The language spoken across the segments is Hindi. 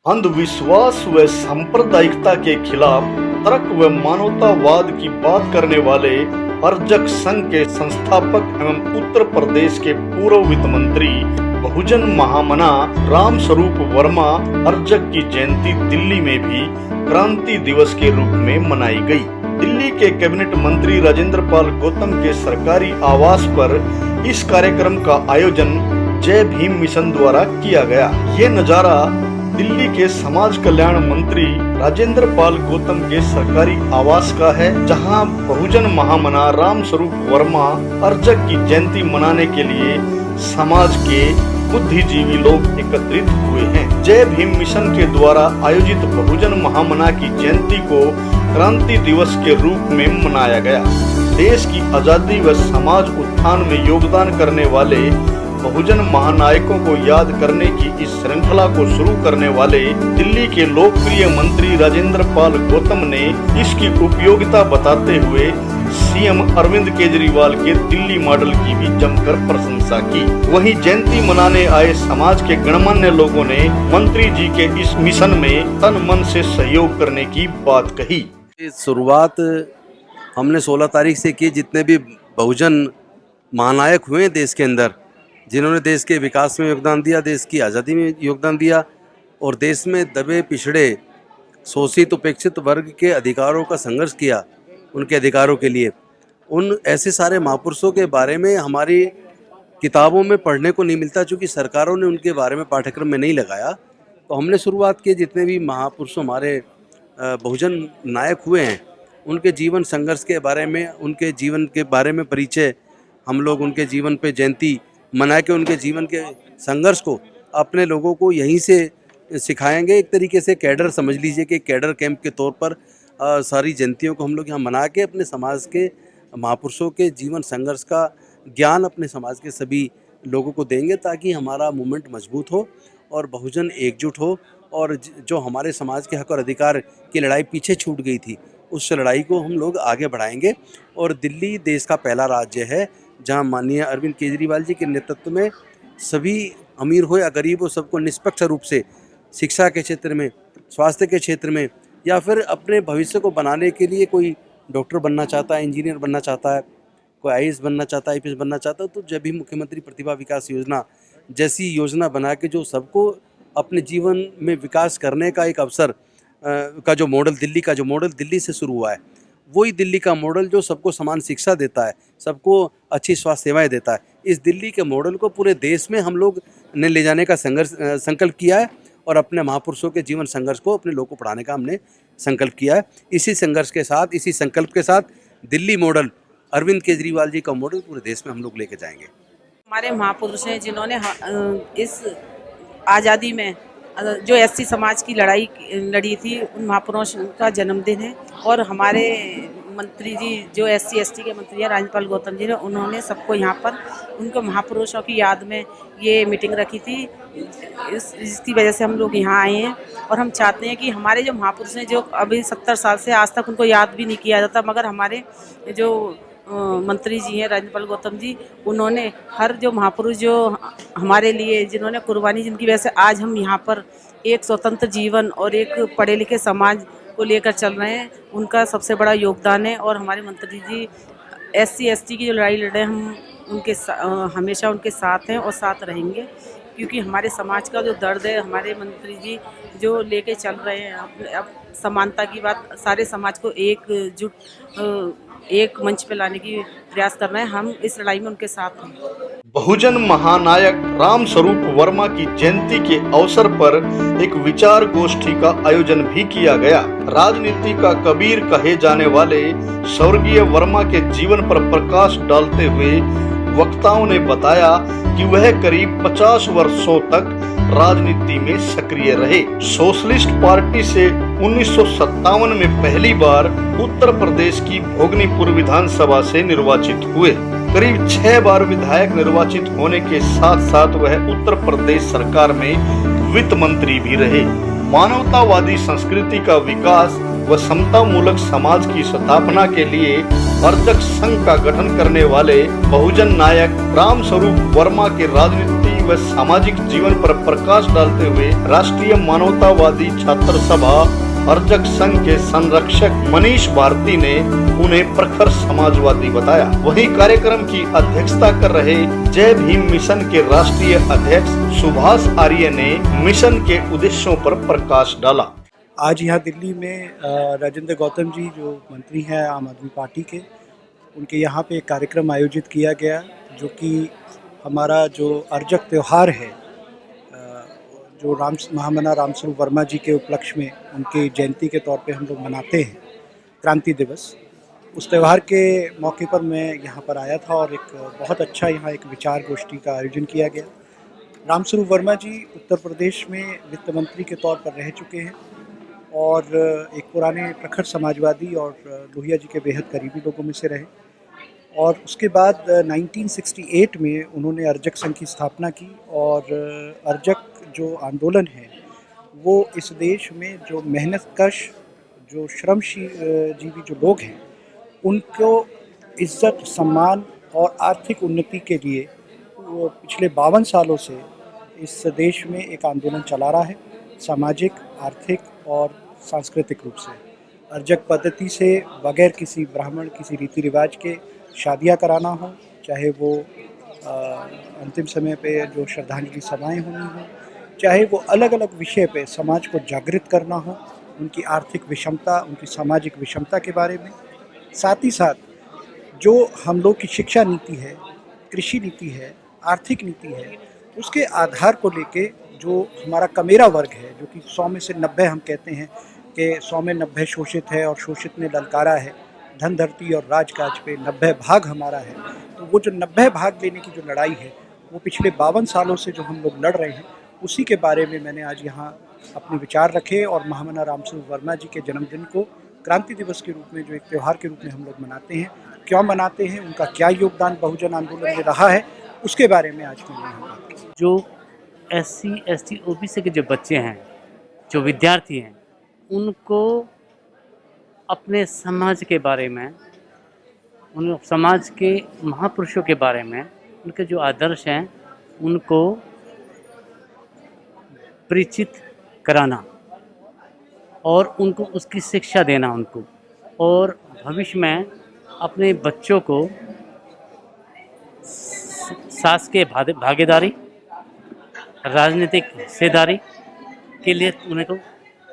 अंधविश्वास व सांप्रदायिकता के खिलाफ तर्क व मानवतावाद की बात करने वाले अर्जक संघ के संस्थापक एवं उत्तर प्रदेश के पूर्व वित्त मंत्री बहुजन महामना राम स्वरूप वर्मा अर्जक की जयंती दिल्ली में भी क्रांति दिवस के रूप में मनाई गई। दिल्ली के कैबिनेट मंत्री राजेंद्र पाल गौतम के सरकारी आवास पर इस कार्यक्रम का आयोजन जय भीम मिशन द्वारा किया गया। ये नजारा दिल्ली के समाज कल्याण मंत्री राजेंद्र पाल गौतम के सरकारी आवास का है, जहां बहुजन महामना राम स्वरूप वर्मा अर्जक की जयंती मनाने के लिए समाज के बुद्धिजीवी लोग एकत्रित हुए हैं। जय भीम मिशन के द्वारा आयोजित बहुजन महामना की जयंती को क्रांति दिवस के रूप में मनाया गया। देश की आजादी व समाज उत्थान में योगदान करने वाले बहुजन महानायकों को याद करने की इस श्रृंखला को शुरू करने वाले दिल्ली के लोकप्रिय मंत्री राजेंद्र पाल गौतम ने इसकी उपयोगिता बताते हुए सीएम अरविंद केजरीवाल के दिल्ली मॉडल की भी जमकर प्रशंसा की। वहीं जयंती मनाने आए समाज के गणमान्य लोगों ने मंत्री जी के इस मिशन में तन मन से सहयोग करने की बात कही। शुरुआत हमने 16 तारीख से की। जितने भी बहुजन महानायक हुए देश के अंदर, जिन्होंने देश के विकास में योगदान दिया, देश की आज़ादी में योगदान दिया और देश में दबे पिछड़े शोषित उपेक्षित वर्ग के अधिकारों का संघर्ष किया, उनके अधिकारों के लिए, उन ऐसे सारे महापुरुषों के बारे में हमारी किताबों में पढ़ने को नहीं मिलता। चूँकि सरकारों ने उनके बारे में पाठ्यक्रम में नहीं लगाया, तो हमने शुरुआत की। जितने भी महापुरुष हमारे बहुजन नायक हुए हैं, उनके जीवन संघर्ष के बारे में, उनके जीवन के बारे में परिचय, हम लोग उनके जीवन पे जयंती मना के उनके जीवन के संघर्ष को अपने लोगों को यहीं से सिखाएंगे। एक तरीके से कैडर समझ लीजिए कि कैडर कैंप के तौर पर सारी जयंतियों को हम लोग यहाँ मना के अपने समाज के महापुरुषों के जीवन संघर्ष का ज्ञान अपने समाज के सभी लोगों को देंगे, ताकि हमारा मूवमेंट मजबूत हो और बहुजन एकजुट हो और जो हमारे समाज के हक और अधिकार की लड़ाई पीछे छूट गई थी, उस लड़ाई को हम लोग आगे बढ़ाएंगे। और दिल्ली देश का पहला राज्य है जहां माननीय अरविंद केजरीवाल जी के नेतृत्व में सभी अमीर हो या गरीब हो, सबको निष्पक्ष रूप से शिक्षा के क्षेत्र में, स्वास्थ्य के क्षेत्र में, या फिर अपने भविष्य को बनाने के लिए कोई डॉक्टर बनना चाहता है, इंजीनियर बनना चाहता है, कोई आईएएस बनना चाहता है, आईपीएस बनना चाहता है, तो जब भी मुख्यमंत्री प्रतिभा विकास योजना जैसी योजना बना के जो सबको अपने जीवन में विकास करने का एक अवसर का जो मॉडल दिल्ली से शुरू हुआ है, वही दिल्ली का मॉडल जो सबको समान शिक्षा देता है, सबको अच्छी स्वास्थ्य सेवाएं देता है, इस दिल्ली के मॉडल को पूरे देश में हम लोग ने ले जाने का संकल्प किया है और अपने महापुरुषों के जीवन संघर्ष को अपने लोगों को पढ़ाने का हमने संकल्प किया है। इसी संघर्ष के साथ, इसी संकल्प के साथ दिल्ली मॉडल, अरविंद केजरीवाल जी का मॉडल पूरे देश में हम लोग लेके जाएंगे। हमारे महापुरुष हैं जिन्होंने इस आज़ादी में जो एससी समाज की लड़ाई लड़ी थी, उन महापुरुषों का जन्मदिन है। और हमारे मंत्री जी जो एससी एसटी के मंत्री हैं राजेंद्र पाल गौतम जी ने, उन्होंने सबको यहाँ पर उनको महापुरुषों की याद में ये मीटिंग रखी थी। इसकी वजह से हम लोग यहाँ आए हैं और हम चाहते हैं कि हमारे जो महापुरुष हैं, जो अभी 70 साल से आज तक उनको याद भी नहीं किया जाता, मगर हमारे जो मंत्री जी हैं राजेंद्र पाल गौतम जी, उन्होंने हर जो महापुरुष जो हमारे लिए जिन्होंने कुर्बानी, जिनकी वजह से आज हम यहाँ पर एक स्वतंत्र जीवन और एक पढ़े लिखे समाज को लेकर चल रहे हैं, उनका सबसे बड़ा योगदान है। और हमारे मंत्री जी एससी एसटी की जो लड़ाई लड़ रहे हैं, हम उनके हमेशा उनके साथ हैं और साथ रहेंगे, क्योंकि हमारे समाज का जो दर्द है, हमारे मंत्री जी जो लेके चल रहे हैं अब समानता की बात, सारे समाज को एक मंच पे लाने की प्रयास कर रहे हैं। हम इस लड़ाई में उनके साथ हैं। बहुजन महानायक राम स्वरूप वर्मा की जयंती के अवसर पर एक विचार गोष्ठी का आयोजन भी किया गया। राजनीति का कबीर कहे जाने वाले स्वर्गीय वर्मा के जीवन पर प्रकाश डालते हुए वक्ताओं ने बताया कि वह करीब 50 वर्षों तक राजनीति में सक्रिय रहे। सोशलिस्ट पार्टी से 1957 में पहली बार उत्तर प्रदेश की भोगनीपुर विधानसभा से निर्वाचित हुए। करीब 6 बार विधायक निर्वाचित होने के साथ साथ वह उत्तर प्रदेश सरकार में वित्त मंत्री भी रहे। मानवतावादी संस्कृति का विकास व समता मूलक समाज की स्थापना के लिए अर्जक संघ का गठन करने वाले बहुजन नायक रामस्वरूप वर्मा के राजनीति व सामाजिक जीवन पर प्रकाश डालते हुए राष्ट्रीय मानवतावादी छात्र सभा अर्जक संघ के संरक्षक मनीष भारती ने उन्हें प्रखर समाजवादी बताया। वहीं कार्यक्रम की अध्यक्षता कर रहे जय भीम मिशन के राष्ट्रीय अध्यक्ष सुभाष आर्य ने मिशन के उद्देश्यों पर प्रकाश डाला। आज यहाँ दिल्ली में राजेंद्र गौतम जी जो मंत्री हैं आम आदमी पार्टी के, उनके यहाँ पे एक कार्यक्रम आयोजित किया गया जो कि हमारा जो अर्जक त्यौहार है, जो महामना रामस्वरूप वर्मा जी के उपलक्ष्य में उनकी जयंती के तौर पे हम लोग मनाते हैं क्रांति दिवस। उस त्यौहार के मौके पर मैं यहाँ पर आया था और एक बहुत अच्छा यहाँ एक विचार गोष्ठी का आयोजन किया गया। रामस्वरूप वर्मा जी उत्तर प्रदेश में वित्त मंत्री के तौर पर रह चुके हैं और एक पुराने प्रखर समाजवादी और लोहिया जी के बेहद करीबी लोगों में से रहे। और उसके बाद 1968 में उन्होंने अर्जक संघ की स्थापना की और अर्जक जो आंदोलन है वो इस देश में जो मेहनतकश, जो श्रमजीवी जो लोग हैं, उनको इज्जत, सम्मान और आर्थिक उन्नति के लिए वो पिछले 52 सालों से इस देश में एक आंदोलन चला रहा है, सामाजिक, आर्थिक और सांस्कृतिक रूप से। अर्जक पद्धति से बगैर किसी ब्राह्मण, किसी रीति रिवाज के शादियां कराना हो, चाहे वो अंतिम समय पे जो श्रद्धांजलि सभाएं होनी हो, चाहे वो अलग अलग विषय पे समाज को जागृत करना हो, उनकी आर्थिक विषमता, उनकी सामाजिक विषमता के बारे में। साथ ही साथ जो हम लोग की शिक्षा नीति है, कृषि नीति है, आर्थिक नीति है, उसके आधार को लेके जो हमारा कमेरा वर्ग है, जो कि 100 में से 90 हम कहते हैं कि 100 में 90 शोषित है और शोषित ने ललकारा है, धन धरती और राजकाज पे 90 भाग हमारा है। तो वो जो 90 भाग लेने की जो लड़ाई है वो पिछले 52 सालों से जो हम लोग लड़ रहे हैं, उसी के बारे में मैंने आज यहाँ अपने विचार रखे और महामना रामस्वरूप वर्मा जी के जन्मदिन को क्रांति दिवस के रूप में, जो एक त्यौहार के रूप में हम लोग मनाते हैं, क्यों मनाते हैं, उनका क्या योगदान बहुजन आंदोलन में रहा है, उसके बारे में आज मैंने यहाँ बात की। जो SC, ST, OBC के जो बच्चे हैं, जो विद्यार्थी हैं, उनको अपने समाज के बारे में, उन समाज के महापुरुषों के बारे में, उनके जो आदर्श हैं उनको परिचित कराना और उनको उसकी शिक्षा देना उनको, और भविष्य में अपने बच्चों को शासकीय भागीदारी, राजनीतिक हिस्सेदारी के लिए उनको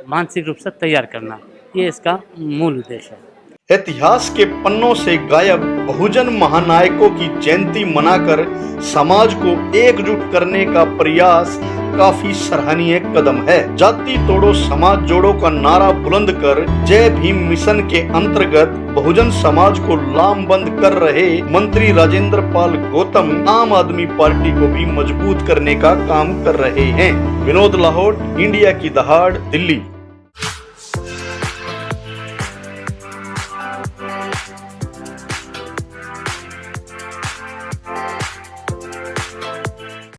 मानसिक रूप से तैयार करना, ये इसका मूल उद्देश्य है। इतिहास के पन्नों से गायब बहुजन महानायकों की जयंती मनाकर समाज को एकजुट करने का प्रयास काफी सराहनीय कदम है। जाति तोड़ो समाज जोड़ो का नारा बुलंद कर जय भीम मिशन के अंतर्गत बहुजन समाज को लामबंद कर रहे मंत्री राजेंद्र पाल गौतम आम आदमी पार्टी को भी मजबूत करने का काम कर रहे हैं। विनोद लाहौट, इंडिया की दहाड़, दिल्ली।